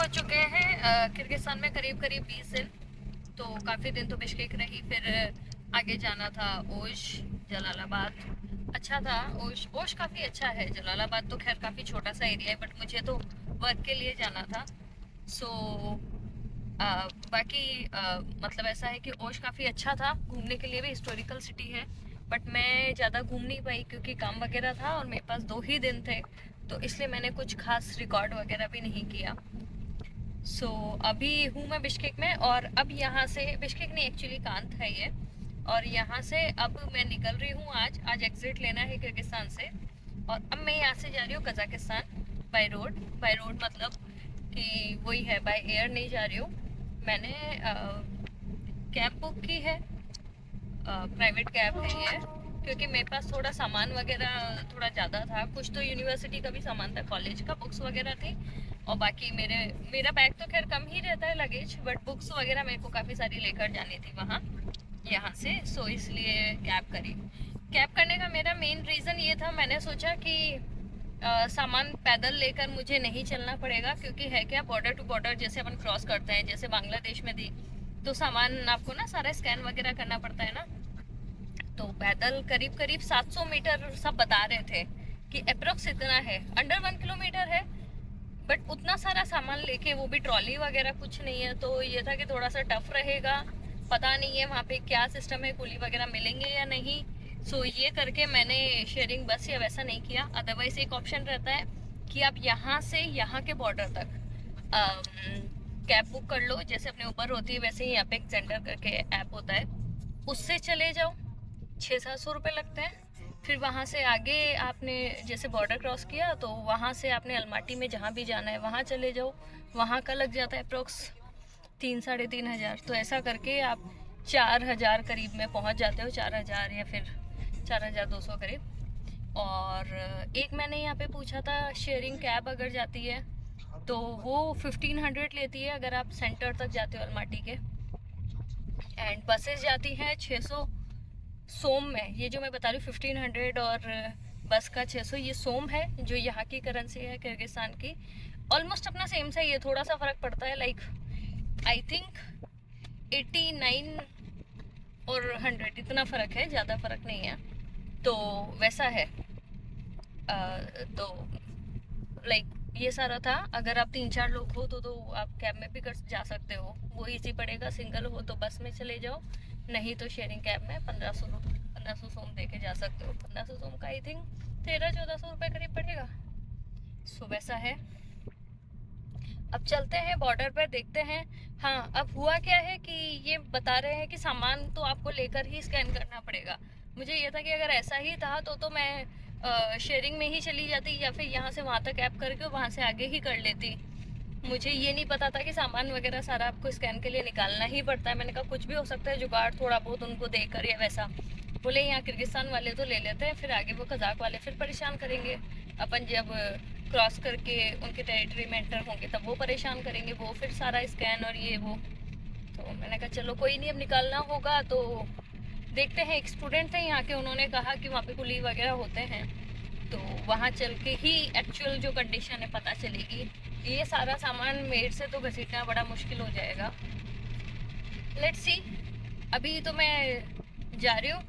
चुके हैं किर्गिस्तान में करीब करीब 20 दिन। तो काफ़ी दिन तो बिश्केक रही, फिर आगे जाना था ओश, जलालाबाद। अच्छा था ओश। ओश काफ़ी अच्छा है। जलालाबाद तो खैर काफ़ी छोटा सा एरिया है, बट मुझे तो वर्क के लिए जाना था। सो बाकी मतलब ऐसा है कि ओश काफ़ी अच्छा था, घूमने के लिए भी हिस्टोरिकल सिटी है। बट मैं ज़्यादा घूम नहीं पाई क्योंकि काम वगैरह था और मेरे पास 2 ही दिन थे, तो इसलिए मैंने कुछ खास रिकॉर्ड वगैरह भी नहीं किया। अभी हूँ मैं बिश्केक में, और अब यहाँ से बिश्केक नहीं, एक्चुअली कांत है ये। और यहाँ से अब मैं निकल रही हूँ। आज एग्जिट लेना है किर्गिस्तान से, और अब मैं यहाँ से जा रही हूँ Kazakhstan by road. By road मतलब कि वही है, बाय एयर नहीं जा रही हूँ। मैंने कैब बुक की है, प्राइवेट कैब है ये, क्योंकि मेरे पास थोड़ा सामान वगैरह थोड़ा ज़्यादा था। कुछ तो यूनिवर्सिटी का भी सामान था, कॉलेज का बुक्स वगैरह थी, और बाकी मेरा बैग तो खैर कम ही रहता है लगेज, बट बुक्स वगैरह मेरे को काफ़ी सारी लेकर जानी थी वहाँ यहाँ से। इसलिए कैब करी। कैब करने का मेरा मेन रीज़न ये था, मैंने सोचा कि सामान पैदल लेकर मुझे नहीं चलना पड़ेगा, क्योंकि है क्या, बॉर्डर टू बॉर्डर जैसे अपन क्रॉस करते हैं, जैसे बांग्लादेश में थी, तो सामान आपको ना सारा स्कैन वगैरह करना पड़ता है ना। तो पैदल करीब करीब 700 मीटर सब बता रहे थे कि अप्रोक्स इतना है, अंडर 1 किलोमीटर है। बट उतना सारा सामान लेके, वो भी ट्रॉली वगैरह कुछ नहीं है, तो ये था कि थोड़ा सा टफ रहेगा। पता नहीं है वहाँ पे क्या सिस्टम है, कुली वगैरह मिलेंगे या नहीं। ये करके मैंने शेयरिंग बस या वैसा नहीं किया। अदरवाइज एक ऑप्शन रहता है कि आप यहाँ से यहाँ के बॉर्डर तक कैब बुक कर लो, जैसे अपने ऊपर होती है वैसे ही यहाँ पे एक जेंडर करके ऐप होता है, उससे चले जाओ। 600-700 रुपये लगते हैं। फिर वहाँ से आगे आपने जैसे बॉर्डर क्रॉस किया, तो वहाँ से आपने अलमाटी में जहाँ भी जाना है वहाँ चले जाओ, वहाँ का लग जाता है अप्रोक्स 3-3.5 हज़ार। तो ऐसा करके आप 4 हज़ार करीब में पहुँच जाते हो, 4 हज़ार या फिर 4,200 करीब। और एक मैंने यहाँ पे पूछा था, शेयरिंग कैब अगर जाती है तो वो 1500 लेती है अगर आप सेंटर तक जाते हो अलमाटी के, एंड बसेस जाती हैं 600 सोम में। ये जो मैं बता रही हूँ 1500 और बस का 600, ये सोम है जो यहाँ की करेंसी है किर्गिस्तान की। ऑलमोस्ट अपना सेम सा ही है, थोड़ा सा फ़र्क पड़ता है, लाइक आई थिंक 89 और 100 इतना फ़र्क है, ज़्यादा फ़र्क नहीं है। तो वैसा है। तो लाइक ये सारा था। अगर आप 3-4 लोग हो तो आप कैब में भी कर जा सकते हो, वो इजी पड़ेगा। सिंगल हो तो बस में चले जाओ, नहीं तो शेयरिंग कैब में 1500 सोम दे के जा सकते हो। 1500 सोम का आई थिंक 1300-1400 रुपये करीब पड़ेगा। वैसा है। अब चलते हैं बॉर्डर पर, देखते हैं। हाँ, अब हुआ क्या है कि ये बता रहे हैं कि सामान तो आपको लेकर ही स्कैन करना पड़ेगा। मुझे ये था कि अगर ऐसा ही था तो मैं शेयरिंग में ही चली जाती, या फिर यहाँ से वहाँ तक ऐप करके वहाँ से आगे ही कर लेती। मुझे ये नहीं पता था कि सामान वगैरह सारा आपको स्कैन के लिए निकालना ही पड़ता है। मैंने कहा कुछ भी हो सकता है, जुगाड़ थोड़ा बहुत उनको देकर या वैसा। बोले यहाँ किर्गिस्तान वाले तो ले लेते हैं, फिर आगे वो कजाक वाले फिर परेशान करेंगे। अपन जब क्रॉस करके उनके टेरिटरी में एंटर होंगे तब वो परेशान करेंगे, वो फिर सारा स्कैन और ये वो। तो मैंने कहा चलो कोई नहीं, अब निकालना होगा तो देखते हैं। एक स्टूडेंट थे यहाँ के, उन्होंने कहा कि वहाँ पे कुली वगैरह होते हैं, तो वहाँ चल के ही एक्चुअल जो कंडीशन है पता चलेगी। ये सारा सामान मेरे से तो घसीटना बड़ा मुश्किल हो जाएगा। Let's see. अभी तो मैं जा रही हूँ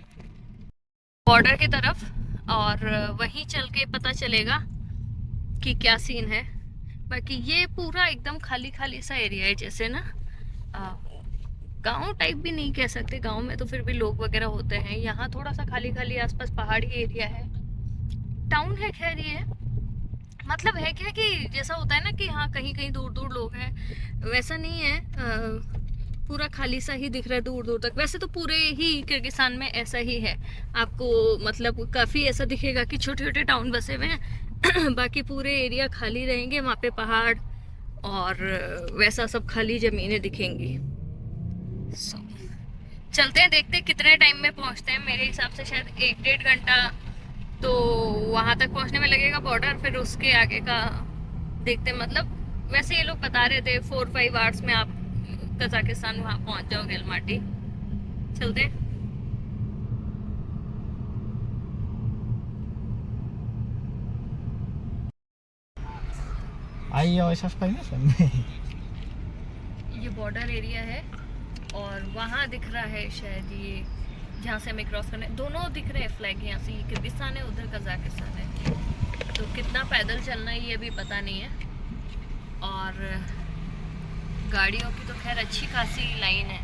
बॉर्डर की तरफ, और वहीं चल के पता चलेगा कि क्या सीन है। बाकी ये पूरा एकदम खाली खाली सा एरिया है, जैसे ना गांव टाइप भी नहीं कह सकते, गांव में तो फिर भी लोग वगैरह होते हैं। यहाँ थोड़ा सा खाली खाली, आसपास पहाड़ी एरिया है। टाउन है खैर ये, मतलब है क्या कि जैसा होता है ना कि हाँ कहीं कहीं दूर दूर लोग हैं, वैसा नहीं है। पूरा खाली सा ही दिख रहा है दूर दूर तक। वैसे तो पूरे ही किर्गिस्तान में ऐसा ही है आपको, मतलब काफ़ी ऐसा दिखेगा कि छोटे छोटे टाउन बसे हुए हैं बाकी पूरे एरिया खाली रहेंगे, वहाँ पे पहाड़ और वैसा सब खाली ज़मीनें दिखेंगी। चलते हैं, देखते हैं कितने टाइम में पहुँचते हैं। मेरे हिसाब से शायद 1-1.5 घंटा तो वहाँ तक पहुँचने में लगेगा बॉर्डर, फिर उसके आगे का देखते हैं। मतलब वैसे ये लोग बता रहे थे 4-5 आवर्स में आप कजाकिस्तान वहाँ पहुँच जाओगे, अलमाटी। चलते हैं। Aí ó, essas coisas ये बॉर्डर एरिया है और वहाँ दिख रहा है शायद ये जहाँ से हमें क्रॉस करना है। दोनों दिख रहे हैं फ्लैग, यहाँ से ये किर्गिस्तान है, उधर कजाकिस्तान है। तो कितना पैदल चलना है ये अभी पता नहीं है। और गाड़ियों की तो खैर अच्छी खासी लाइन है।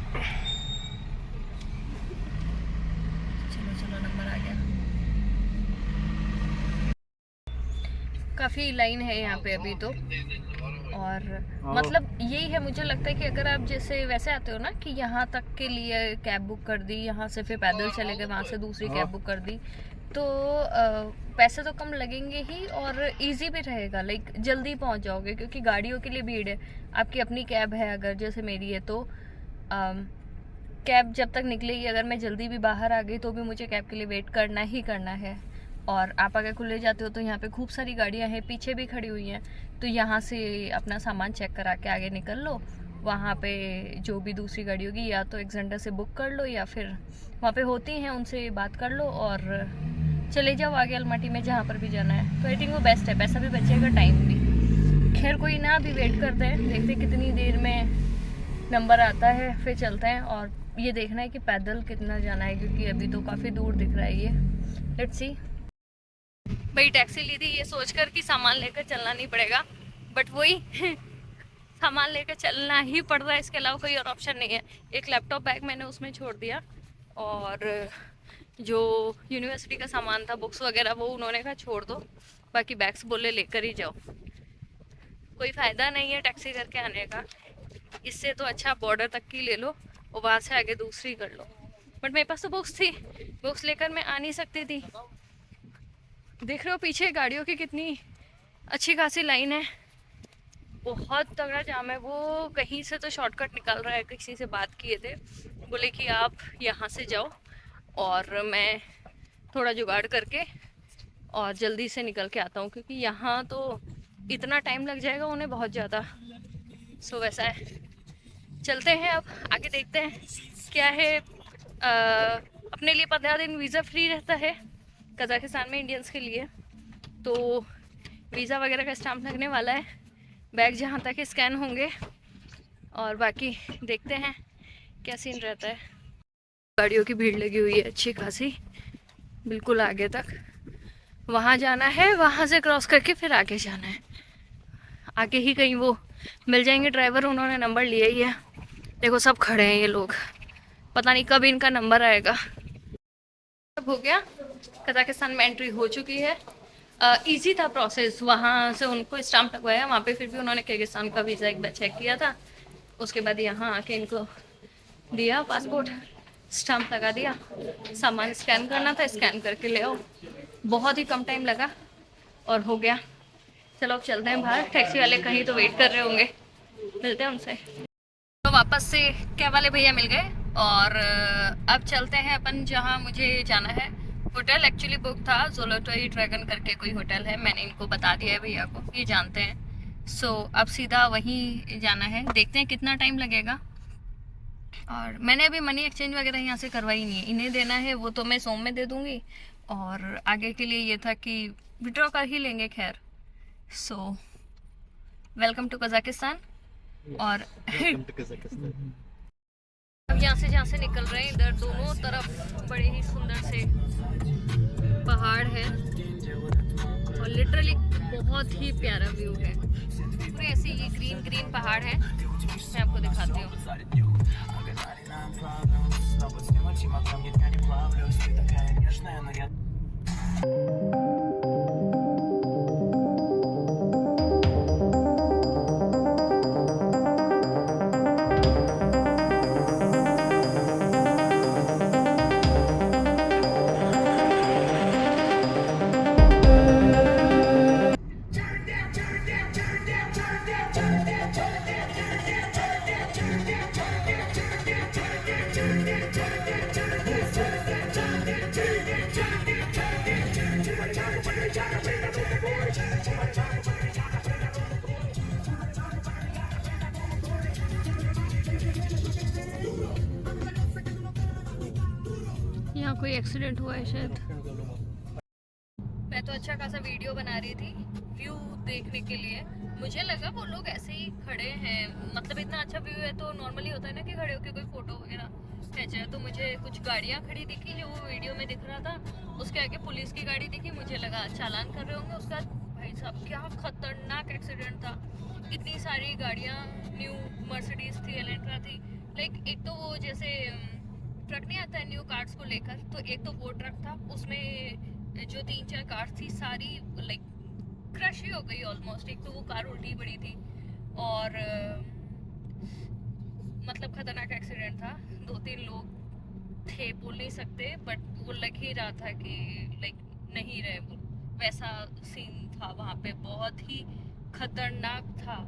चलो चलो, नंबर आ गया। काफ़ी लाइन है यहाँ पे अभी तो। और मतलब यही है, मुझे लगता है कि अगर आप जैसे वैसे आते हो ना कि यहाँ तक के लिए कैब बुक कर दी, यहाँ से फिर पैदल चले गए, वहाँ से दूसरी कैब बुक कर दी, तो पैसे तो कम लगेंगे ही और इजी भी रहेगा, लाइक जल्दी पहुँच जाओगे। क्योंकि गाड़ियों के लिए भीड़ है। आपकी अपनी कैब है अगर जैसे मेरी है तो कैब जब तक निकलेगी, अगर मैं जल्दी भी बाहर आ गई तो भी मुझे कैब के लिए वेट करना ही करना है। और आप अगर खुले जाते हो तो यहाँ पे खूब सारी गाड़ियाँ हैं, पीछे भी खड़ी हुई हैं, तो यहाँ से अपना सामान चेक करा के आगे निकल लो। वहाँ पे जो भी दूसरी गाड़ी होगी या तो एक्सेंडर से बुक कर लो या फिर वहाँ पे होती हैं उनसे बात कर लो और चले जाओ आगे अलमाटी में जहाँ पर भी जाना है। तो आई थिंक वो बेस्ट है, पैसा भी बचेगा, टाइम भी। खैर कोई ना, अभी वेट करते हैं, देखते हैं कितनी देर में नंबर आता है, फिर चलते हैं। और ये देखना है कि पैदल कितना जाना है, क्योंकि अभी तो काफ़ी दूर दिख रहा है ये। Let's see. भाई टैक्सी ली थी ये सोचकर कि सामान लेकर चलना नहीं पड़ेगा, बट वही सामान लेकर चलना ही पड़ रहा है, इसके अलावा कोई और ऑप्शन नहीं है। एक लैपटॉप बैग मैंने उसमें छोड़ दिया और जो यूनिवर्सिटी का सामान था, बुक्स वगैरह, वो उन्होंने कहा छोड़ दो, बाकी बैग्स बोले लेकर ही जाओ। कोई फ़ायदा नहीं है टैक्सी करके आने का, इससे तो अच्छा बॉर्डर तक की ले लो और वहाँ से आगे दूसरी कर लो। बट मेरे पास तो बुक्स थी, बुक्स लेकर मैं आ नहीं सकती थी। देख रहे हो पीछे गाड़ियों की कितनी अच्छी खासी लाइन है, बहुत तगड़ा जाम है। वो कहीं से तो शॉर्टकट निकाल रहा है, किसी से बात किए थे, बोले कि आप यहाँ से जाओ और मैं थोड़ा जुगाड़ करके और जल्दी से निकल के आता हूँ, क्योंकि यहाँ तो इतना टाइम लग जाएगा उन्हें बहुत ज़्यादा। सो वैसा है, चलते हैं अब आगे, देखते हैं क्या है। अपने लिए 15 दिन वीज़ा फ्री रहता है कजाकिस्तान में इंडियंस के लिए, तो वीज़ा वगैरह का स्टैम्प लगने वाला है, बैग जहाँ तक स्कैन होंगे और बाकी देखते हैं क्या सीन रहता है। गाड़ियों की भीड़ लगी हुई है अच्छी खासी, बिल्कुल आगे तक। वहाँ जाना है, वहाँ से क्रॉस करके फिर आगे जाना है। आगे ही कहीं वो मिल जाएंगे ड्राइवर, उन्होंने नंबर लिया ही है। देखो सब खड़े हैं ये लोग, पता नहीं कब इनका नंबर आएगा। सब हो गया, कजाकिस्तान में एंट्री हो चुकी है। इजी था प्रोसेस, वहाँ से उनको स्टाम्प लगवाया, वहाँ पे फिर भी उन्होंने किर्गिस्तान का वीज़ा एक बार चेक किया था। उसके बाद यहाँ आके इनको दिया पासपोर्ट, स्टाम्प लगा दिया, सामान स्कैन करना था, स्कैन करके ले आओ। बहुत ही कम टाइम लगा और हो गया। चलो अब चलते हैं बाहर, टैक्सी वाले कहीं तो वेट कर रहे होंगे, मिलते हैं उनसे। तो वापस से कैब वाले भैया मिल गए और अब चलते हैं अपन जहाँ मुझे जाना है। होटल एक्चुअली बुक था, ज़ोलोटोई ड्रैगन करके कोई होटल है, मैंने इनको बता दिया है भैया को, ये जानते हैं। सो अब सीधा वहीं जाना है, देखते हैं कितना टाइम लगेगा। और मैंने अभी मनी एक्सचेंज वगैरह यहाँ से करवाई नहीं है, इन्हें देना है, वो तो मैं सोम में दे दूँगी। और आगे के लिए ये था कि विड्रॉ कर ही लेंगे। खैर, सो वेलकम टू कजाकिस्तान। और अब यहाँ से निकल रहे हैं, इधर दोनों तरफ बड़े ही सुंदर से पहाड़ है और लिटरली बहुत ही प्यारा व्यू है। पूरे ऐसे ये ग्रीन ग्रीन पहाड़ है, मैं आपको दिखाती हूँ। यहाँ कोई एक्सीडेंट हुआ है शायद। मैं तो अच्छा खासा वीडियो बना रही थी व्यू देखने के लिए। मुझे लगा वो लोग ऐसे ही खड़े हैं, मतलब इतना अच्छा व्यू है तो नॉर्मली होता है ना कि खड़े होकर कोई फोटो वगैरह खींचा है। तो मुझे कुछ गाड़ियाँ खड़ी दिखी जो वो वीडियो में दिख रहा था, उसके आगे पुलिस की गाड़ी दिखी, मुझे लगा चालान कर रहे होंगे उसका। भाई साहब क्या खतरनाक एक्सीडेंट था। इतनी सारी गाड़ियाँ, न्यू मर्सिडीज थी, एलेंट्रा थी, लाइक एक तो वो जैसे ट्रक नहीं आता है न्यू कार्स को लेकर, तो एक तो वो ट्रक था, उसमें जो 3-4 कार्स थी सारी लाइक क्रश ही हो गई ऑलमोस्ट। एक तो वो कार उल्टी पड़ी थी और मतलब खतरनाक एक्सीडेंट था। 2-3 लोग थे, बोल नहीं सकते, बट वो लग ही रहा था कि लाइक नहीं रहे वो, वैसा सीन था वहाँ पे, बहुत ही खतरनाक था।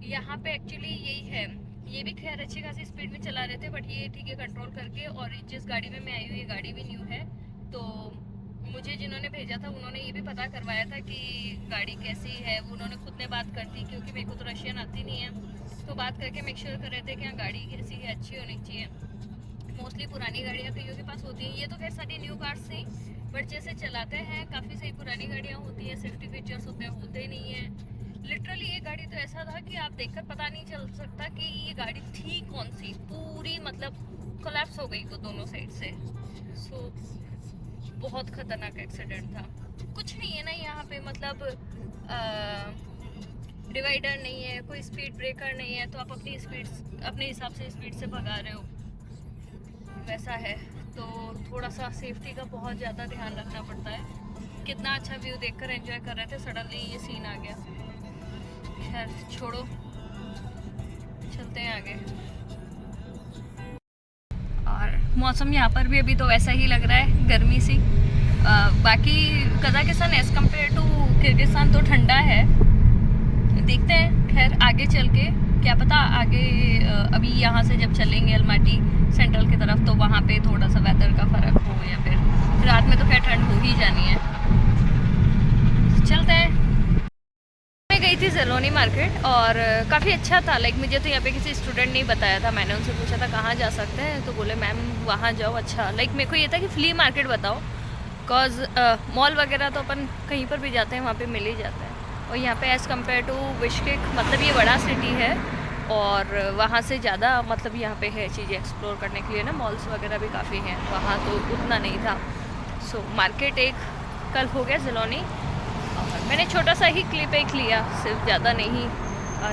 यहाँ पे एक्चुअली यही है, ये भी खैर अच्छी खासी स्पीड में चला रहे थे, बट ये ठीक है कंट्रोल करके। और जिस गाड़ी में मैं आई हूँ ये गाड़ी भी न्यू है, तो मुझे जिन्होंने भेजा था उन्होंने ये भी पता करवाया था कि गाड़ी कैसी है। उन्होंने खुद ने बात कर दी, क्योंकि मेरे को तो रशियन आती नहीं है, तो बात करके मेक श्योर कर रहे थे कि हाँ गाड़ी कैसी है, अच्छी होनी चाहिए। मोस्टली पुरानी गाड़ियाँ कईयों के पास होती हैं, ये तो खैर सारी न्यू कार्स थी, बट जैसे चलाते हैं काफ़ी सही पुरानी गाड़ियाँ होती हैं, सेफ्टी फीचर्स होते ही नहीं हैं। लिटरली ये गाड़ी तो ऐसा था कि आप देखकर पता नहीं चल सकता कि ये गाड़ी थी कौन सी, पूरी मतलब कोलैप्स हो गई वो दोनों साइड से। सो बहुत खतरनाक एक्सीडेंट था। कुछ नहीं है ना यहाँ पे, मतलब डिवाइडर नहीं है, कोई स्पीड ब्रेकर नहीं है, तो आप अपनी स्पीड अपने हिसाब से स्पीड से भगा रहे हो, वैसा है। तो थोड़ा सा सेफ्टी का बहुत ज़्यादा ध्यान रखना पड़ता है। कितना अच्छा व्यू देखकर एंजॉय कर रहे थे, सडनली ये सीन आ गया। खैर छोड़ो, चलते हैं आगे। और मौसम यहाँ पर भी अभी तो वैसा ही लग रहा है, गर्मी सी। बाकी Kazakhstan as compare to Kyrgyzstan तो ठंडा है। देखते हैं खैर आगे चल के, क्या पता आगे अभी यहाँ से जब चलेंगे अलमाटी सेंट्रल की तरफ तो वहाँ पे थोड़ा सा वेदर का फ़र्क हो, या फिर रात में तो खैर ठंड हो ही जानी है। चलते हैं। मैं गई थी ज़लोनी मार्केट और काफ़ी अच्छा था। लाइक मुझे तो यहाँ पे किसी स्टूडेंट ने बताया था, मैंने उनसे पूछा था कहाँ जा सकते हैं, तो बोले मैम वहाँ जाओ। अच्छा लाइक मेरे को ये था कि फ्ली मार्केट बताओ, बिकॉज मॉल वगैरह तो अपन कहीं पर भी जाते हैं वहाँ पे मिल ही जाता है। और यहाँ पे एज़ कम्पेयर टू बिश्केक, मतलब ये बड़ा सिटी है और वहाँ से ज़्यादा मतलब यहाँ पे है चीज़ें एक्सप्लोर करने के लिए ना, मॉल्स वगैरह भी काफ़ी हैं, वहाँ तो उतना नहीं था। सो मार्केट एक कल हो गया ज़लोनी, और मैंने छोटा सा ही क्लिप एक लिया, सिर्फ ज़्यादा नहीं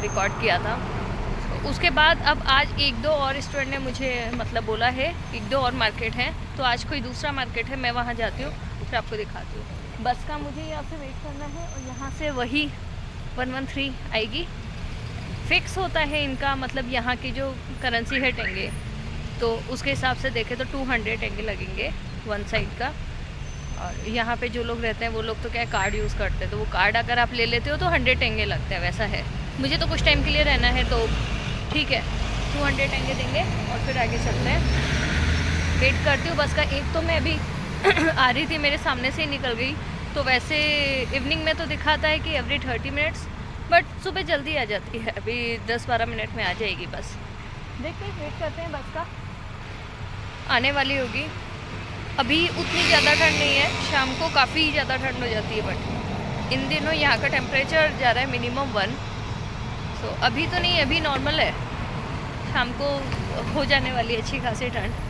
रिकॉर्ड किया था। तो उसके बाद अब आज 1-2 और स्टूडेंट ने मुझे मतलब बोला है 1-2 और मार्केट हैं, तो आज कोई दूसरा मार्केट है, मैं वहाँ जाती हूँ फिर आपको दिखाती हूँ। बस का मुझे यहाँ से वेट करना है और यहाँ से वही 113 आएगी। फिक्स होता है इनका, मतलब यहाँ की जो करेंसी है टेंगे, तो उसके हिसाब से देखें तो 200 टेंगे लगेंगे वन साइड का। और यहाँ पे जो लोग रहते हैं वो लोग तो क्या कार्ड यूज़ करते हैं, तो वो कार्ड अगर आप ले लेते हो तो 100 टेंगे लगते हैं, वैसा है। मुझे तो कुछ टाइम के लिए रहना है तो ठीक है, 200 टेंगे देंगे और फिर आगे चलते हैं। वेट करती हूँ बस का। एक तो मैं अभी आ रही थी, मेरे सामने से ही निकल गई, तो वैसे इवनिंग में तो दिखाता है कि एवरी 30 मिनट्स, बट सुबह जल्दी आ जाती है, अभी 10-12 मिनट में आ जाएगी बस। देखते हैं, वेट करते हैं, बस का आने वाली होगी। अभी उतनी ज़्यादा ठंड नहीं है, शाम को काफ़ी ज़्यादा ठंड हो जाती है, बट इन दिनों यहाँ का टेम्परेचर जा रहा है मिनिमम 1। सो अभी तो नहीं, अभी नॉर्मल है, शाम को हो जाने वाली अच्छी खासी ठंड।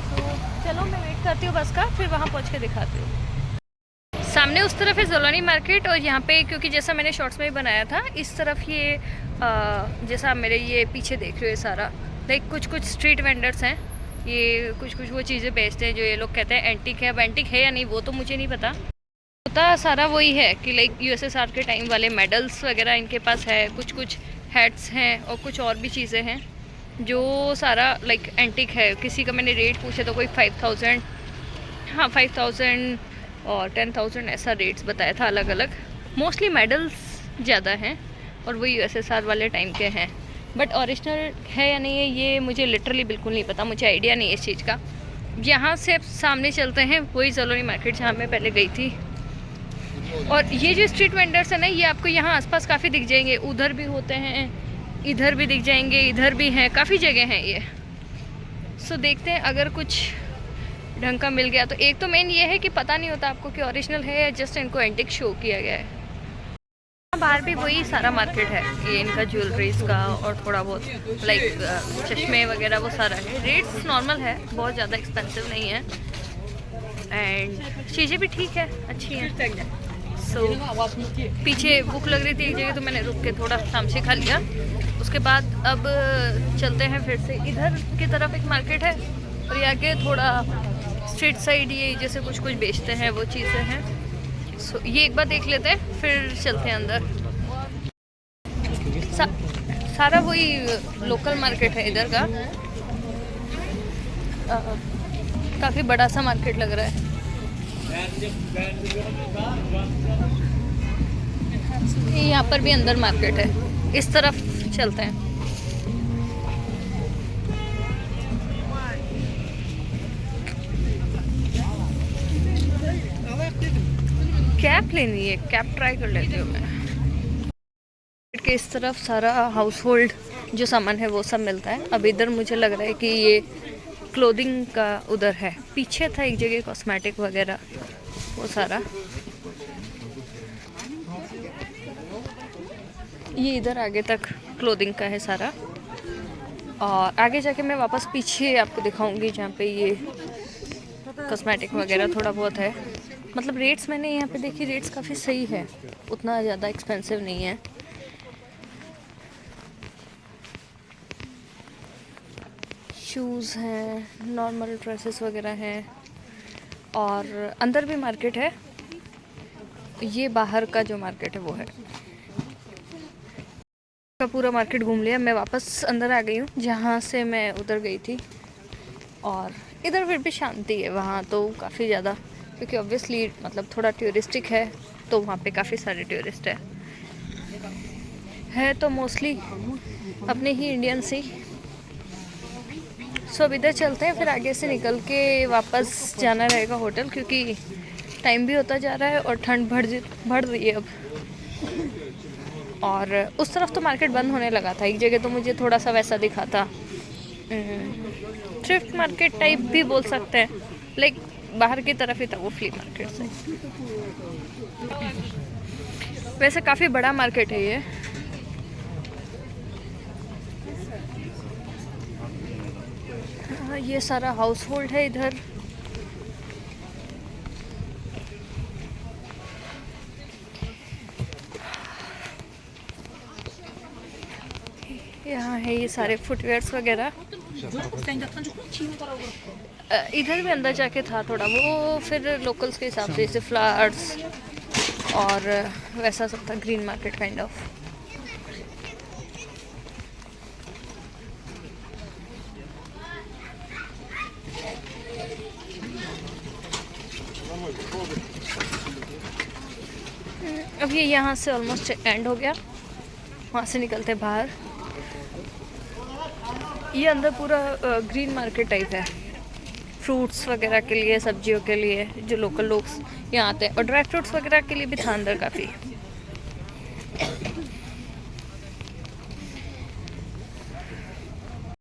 तो चलो मैं वेट करती हूँ बस का, फिर वहाँ पहुँच के दिखाती हूँ। सामने उस तरफ है ज़लोनी मार्केट, और यहाँ पे क्योंकि जैसा मैंने शॉर्ट्स में ही बनाया था, इस तरफ ये जैसा मेरे ये पीछे देख रहे हो, ये सारा लाइक कुछ स्ट्रीट वेंडर्स हैं, ये कुछ वो चीज़ें बेचते हैं जो ये लोग कहते हैं एंटिक है। अब एंटिक है या नहीं वो तो मुझे नहीं पता, होता सारा वही है कि लाइक यूएसएसआर के टाइम वाले मेडल्स वगैरह इनके पास है, कुछ हैट्स हैं और कुछ और भी चीज़ें हैं जो सारा लाइक एंटिक है। किसी का मैंने रेट पूछे तो कोई 5000, हाँ 5000 और 10,000 ऐसा रेट्स बताया था अलग अलग। मोस्टली मेडल्स ज़्यादा हैं और वो यूएसएसआर वाले टाइम के हैं, बट ओरिजिनल है या नहीं है ये मुझे लिटरली बिल्कुल नहीं पता, मुझे आइडिया नहीं है इस चीज़ का। यहाँ से सामने चलते हैं, वही ज़लोनी मार्केट जहाँ मैं पहले गई थी। और ये जो स्ट्रीट वेंडर्स हैं ना, ये आपको यहाँ आसपास काफ़ी दिख जाएंगे, उधर भी होते हैं, इधर भी दिख जाएंगे, इधर भी हैं, काफ़ी जगह हैं ये। सो देखते हैं, अगर कुछ ढंग का मिल गया। तो एक तो मेन ये है कि पता नहीं होता आपको कि ओरिजिनल है या जस्ट इनको एंटिक शो किया गया है। बाहर भी वही सारा मार्केट है, ये इनका ज्वेलरीज का और थोड़ा बहुत लाइक चश्मे वगैरह वो सारा है। रेट्स नॉर्मल है, बहुत ज़्यादा एक्सपेंसिव नहीं है एंड चीज़ें भी ठीक है, अच्छी हैं। सो पीछे भूख लग रही थी एक जगह तो मैंने रुक के थोड़ा सामसे खा लिया। उसके बाद अब चलते हैं फिर से इधर की तरफ, एक मार्केट है और ये आगे थोड़ा स्ट्रीट साइड ये जैसे कुछ कुछ बेचते हैं वो चीज़ें हैं। सो ये एक बार देख लेते हैं फिर चलते हैं अंदर। सारा वही लोकल मार्केट है इधर का, काफ़ी बड़ा सा मार्केट लग रहा है। यहाँ पर भी अंदर मार्केट है, इस तरफ चलते हैं। कैप लेनी है, कैप ट्राई कर लेती हूँ मैं। के इस तरफ सारा हाउस होल्ड जो सामान है वो सब मिलता है। अब इधर मुझे लग रहा है कि ये क्लोथिंग का उधर है, पीछे था एक जगह कॉस्मेटिक वगैरह वो सारा। ये इधर आगे तक क्लोथिंग का है सारा और आगे जाके मैं वापस पीछे आपको दिखाऊंगी जहाँ पे ये कॉस्मेटिक वगैरह थोड़ा बहुत है। मतलब रेट्स मैंने यहाँ पे देखी, रेट्स काफ़ी सही है, उतना ज़्यादा एक्सपेंसिव नहीं है। शूज़ हैं, नॉर्मल ड्रेसेस वगैरह हैं और अंदर भी मार्केट है। ये बाहर का जो मार्केट है वो है। का पूरा मार्केट घूम लिया, मैं वापस अंदर आ गई हूँ जहाँ से मैं उधर गई थी। और इधर फिर भी शांति है, वहाँ तो काफ़ी ज़्यादा, क्योंकि ऑब्वियसली मतलब थोड़ा टूरिस्टिक है तो वहाँ पे काफ़ी सारे टूरिस्ट है तो मोस्टली अपने ही इंडियंस ही। सो अब इधर चलते हैं, फिर आगे से निकल के वापस जाना रहेगा होटल, क्योंकि टाइम भी होता जा रहा है और ठंड बढ़ रही है अब। और उस तरफ तो मार्केट बंद होने लगा था, एक जगह तो मुझे थोड़ा सा वैसा दिखा था, थ्रिफ्ट मार्केट टाइप भी बोल सकते हैं, लाइक बाहर की तरफ ही था वो फ्ली मार्केट से। वैसे काफ़ी बड़ा मार्केट है ये। ये सारा हाउस होल्ड है इधर। यहाँ है ये सारे फुटवेयर्स वगैरह। इधर भी अंदर जाके था थोड़ा वो, फिर लोकल्स के हिसाब से जैसे फ्लावर्स और वैसा सब था, ग्रीन मार्केट काइंड ऑफ। अब ये यहाँ से ऑलमोस्ट एंड हो गया, वहाँ से निकलते बाहर। ये अंदर पूरा ग्रीन मार्केट टाइप है, फ्रूट्स वगैरह के लिए, सब्जियों के लिए जो लोकल लोग यहाँ आते हैं, और ड्राई फ्रूट्स वगैरह के लिए भी था अंदर काफ़ी।